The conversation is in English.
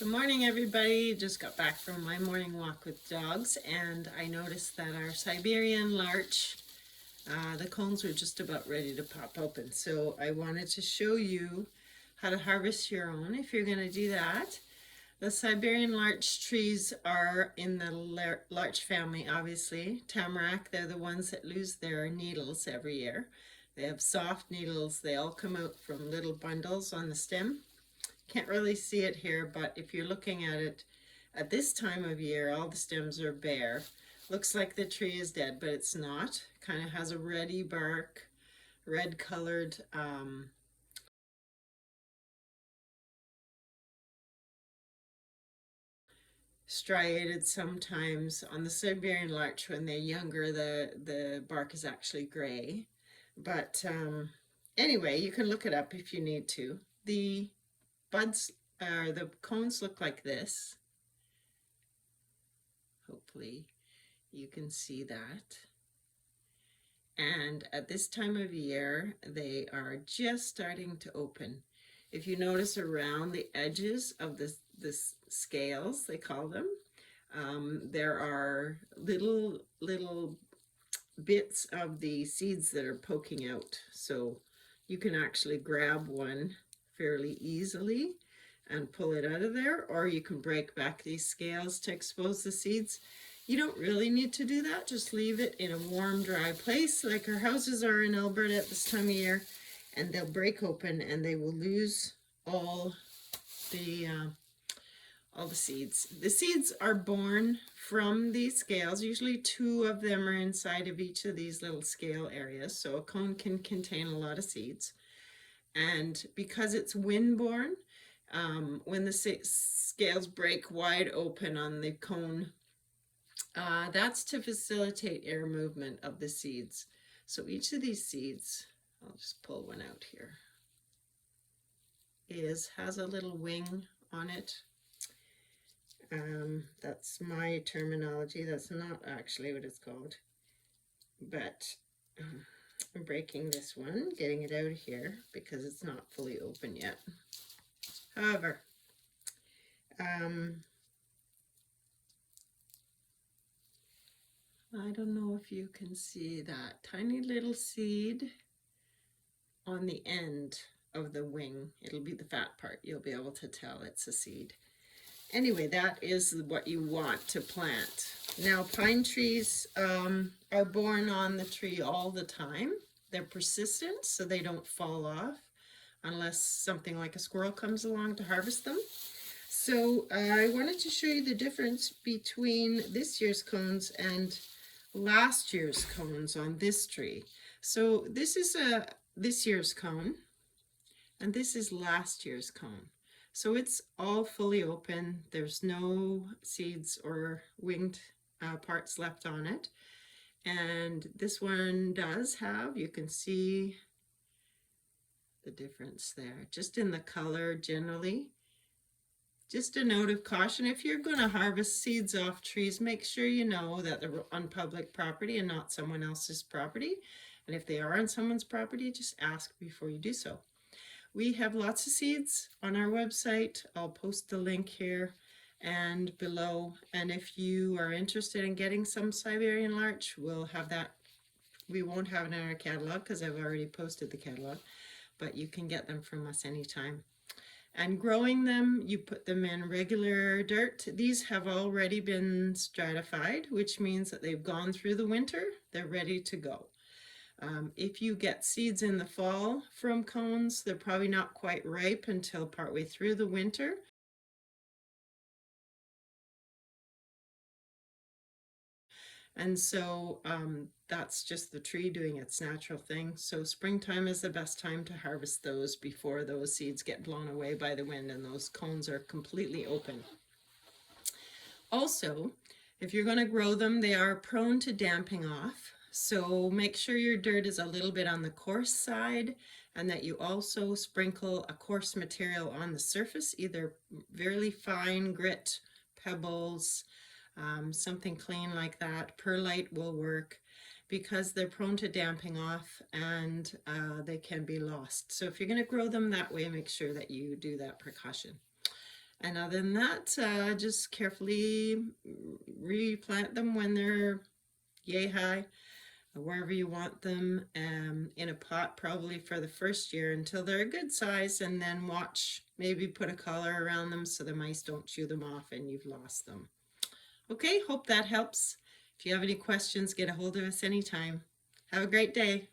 Good morning, everybody. Just got back from my morning walk with dogs, and I noticed that our Siberian larch, the cones were just about ready to pop open. So I wanted to show you how to harvest your own if you're going to do that. The Siberian larch trees are in the larch family, obviously. Tamarack, they're the ones that lose their needles every year. They have soft needles. They all come out from little bundles on the stem. Can't really see it here, but if you're looking at it at this time of year, all the stems are bare. Looks like the tree is dead, but it's not. Kind of has a reddy bark, red colored striated sometimes. On the Siberian larch, when they're younger, the bark is actually gray. But anyway, you can look it up if you need to. The buds, the cones look like this. Hopefully you can see that. And at this time of year, they are just starting to open. If you notice around the edges of the scales, they call them, there are little bits of the seeds that are poking out. So you can actually grab one fairly easily and pull it out of there, or you can break back these scales to expose the seeds. You don't really need to do that. Just leave it in a warm, dry place like our houses are in Alberta at this time of year, and they'll break open and they will lose all the seeds. The seeds are born from these scales. Usually 2 of them are inside of each of these little scale areas, so a cone can contain a lot of seeds. And because it's wind-borne, when the scales break wide open on the cone, that's to facilitate air movement of the seeds. So each of these seeds, I'll just pull one out here, has a little wing on it. That's my terminology. That's not actually what it's called. But I'm breaking this one, getting it out of here because it's not fully open yet. However, I don't know if you can see that tiny little seed on the end of the wing. It'll be the fat part. You'll be able to tell it's a seed. Anyway, that is what you want to plant. Now, pine trees are born on the tree all the time. They're persistent, so they don't fall off unless something like a squirrel comes along to harvest them. So I wanted to show you the difference between this year's cones and last year's cones on this tree. So this is this year's cone, and this is last year's cone. So it's all fully open. There's no seeds or winged parts left on it. And this one does have, you can see the difference there, just in the color generally. Just a note of caution, if you're going to harvest seeds off trees, make sure you know that they're on public property and not someone else's property. And if they are on someone's property, just ask before you do so. We have lots of seeds on our website. I'll post the link here and below. And if you are interested in getting some Siberian larch, we'll have that. We won't have it in our catalog because I've already posted the catalog, but you can get them from us anytime. And growing them, you put them in regular dirt. These have already been stratified, which means that they've gone through the winter. They're ready to go. If you get seeds in the fall from cones, they're probably not quite ripe until partway through the winter. And so that's just the tree doing its natural thing. So springtime is the best time to harvest those before those seeds get blown away by the wind and those cones are completely open. Also, if you're going to grow them, they are prone to damping off. So make sure your dirt is a little bit on the coarse side and that you also sprinkle a coarse material on the surface, either very fine grit, pebbles, something clean like that. Perlite will work because they're prone to damping off and they can be lost. So if you're going to grow them that way, make sure that you do that precaution. And other than that, just carefully replant them when they're yay high, wherever you want them, in a pot probably for the first year until they're a good size, and then watch, maybe put a collar around them so the mice don't chew them off and you've lost them. Okay, hope that helps. If you have any questions, get a hold of us anytime. Have a great day.